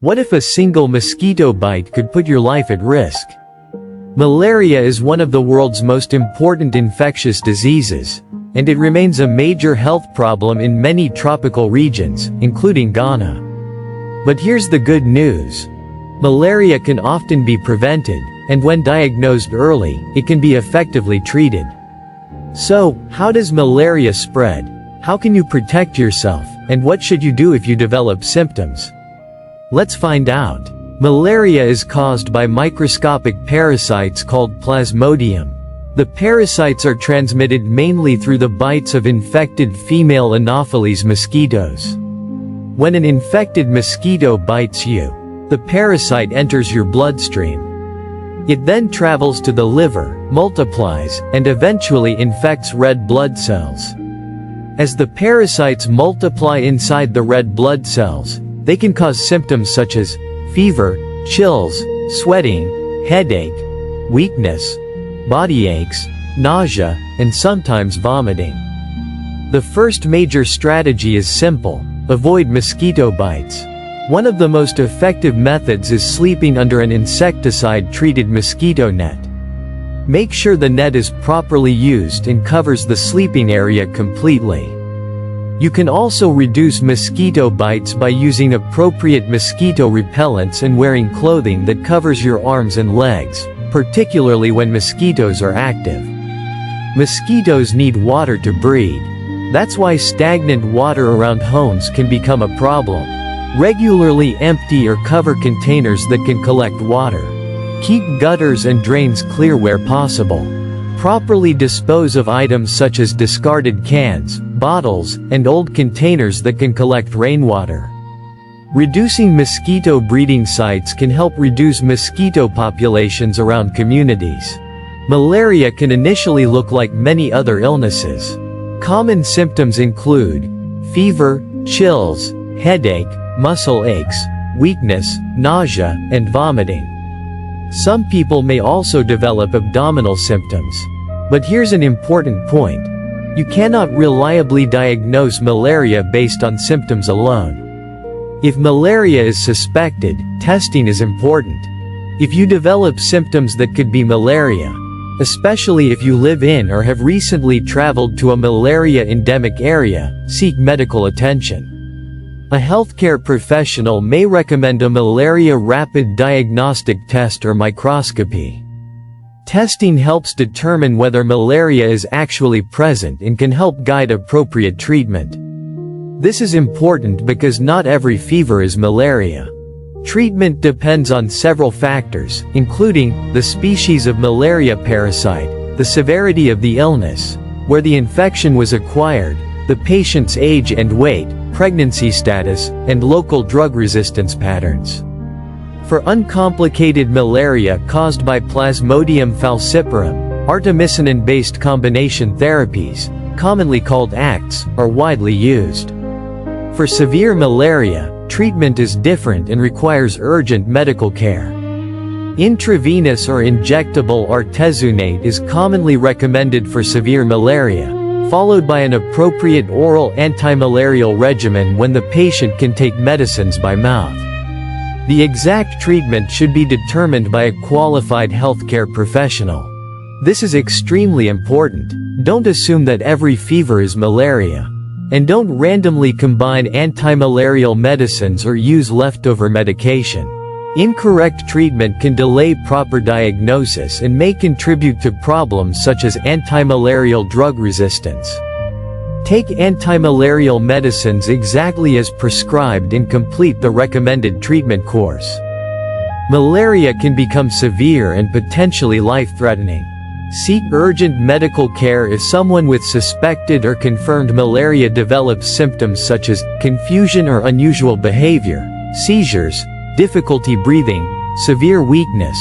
What if a single mosquito bite could put your life at risk? Malaria is one of the world's most important infectious diseases, and it remains a major health problem in many tropical regions, including Ghana. But here's the good news. Malaria can often be prevented, and when diagnosed early, it can be effectively treated. So, how does malaria spread? How can you protect yourself, and what should you do if you develop symptoms? Let's find out. Malaria is caused by microscopic parasites called Plasmodium. The parasites are transmitted mainly through the bites of infected female Anopheles mosquitoes. When an infected mosquito bites you, the parasite enters your bloodstream. It then travels to the liver, multiplies, and eventually infects red blood cells. As the parasites multiply inside the red blood cells, they can cause symptoms such as fever, chills, sweating, headache, weakness, body aches, nausea, and sometimes vomiting. The first major strategy is simple: avoid mosquito bites. One of the most effective methods is sleeping under an insecticide-treated mosquito net. Make sure the net is properly used and covers the sleeping area completely. You can also reduce mosquito bites by using appropriate mosquito repellents and wearing clothing that covers your arms and legs, particularly when mosquitoes are active. Mosquitoes need water to breed. That's why stagnant water around homes can become a problem. Regularly empty or cover containers that can collect water. Keep gutters and drains clear where possible. Properly dispose of items such as discarded cans, bottles, and old containers that can collect rainwater. Reducing mosquito breeding sites can help reduce mosquito populations around communities. Malaria can initially look like many other illnesses. Common symptoms include fever, chills, headache, muscle aches, weakness, nausea, and vomiting. Some people may also develop abdominal symptoms. But here's an important point. You cannot reliably diagnose malaria based on symptoms alone. If malaria is suspected, testing is important. If you develop symptoms that could be malaria, especially if you live in or have recently traveled to a malaria endemic area, seek medical attention. A healthcare professional may recommend a malaria rapid diagnostic test or microscopy. Testing helps determine whether malaria is actually present and can help guide appropriate treatment. This is important because not every fever is malaria. Treatment depends on several factors, including the species of malaria parasite, the severity of the illness, where the infection was acquired, the patient's age and weight, pregnancy status, and local drug resistance patterns. For uncomplicated malaria caused by Plasmodium falciparum, artemisinin-based combination therapies, commonly called ACTs, are widely used. For severe malaria, treatment is different and requires urgent medical care. Intravenous or injectable artesunate is commonly recommended for severe malaria, followed by an appropriate oral antimalarial regimen when the patient can take medicines by mouth. The exact treatment should be determined by a qualified healthcare professional. This is extremely important. Don't assume that every fever is malaria. And don't randomly combine antimalarial medicines or use leftover medication. Incorrect treatment can delay proper diagnosis and may contribute to problems such as antimalarial drug resistance. Take antimalarial medicines exactly as prescribed and complete the recommended treatment course. Malaria can become severe and potentially life-threatening. Seek urgent medical care if someone with suspected or confirmed malaria develops symptoms such as confusion or unusual behavior, seizures, difficulty breathing, severe weakness,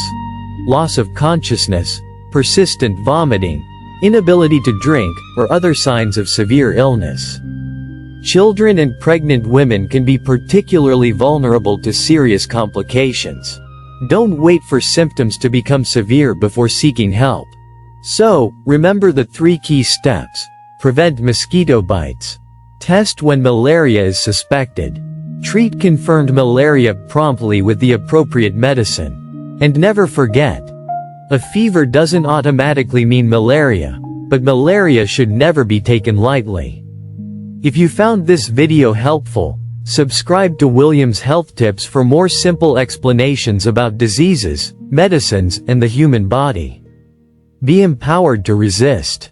loss of consciousness, persistent vomiting, inability to drink, or other signs of severe illness. Children and pregnant women can be particularly vulnerable to serious complications. Don't wait for symptoms to become severe before seeking help. So, remember the 3 key steps. Prevent mosquito bites. Test when malaria is suspected. Treat confirmed malaria promptly with the appropriate medicine. And never forget, a fever doesn't automatically mean malaria, but malaria should never be taken lightly. If you found this video helpful, subscribe to William's Health Tips for more simple explanations about diseases, medicines, and the human body. Be empowered to resist.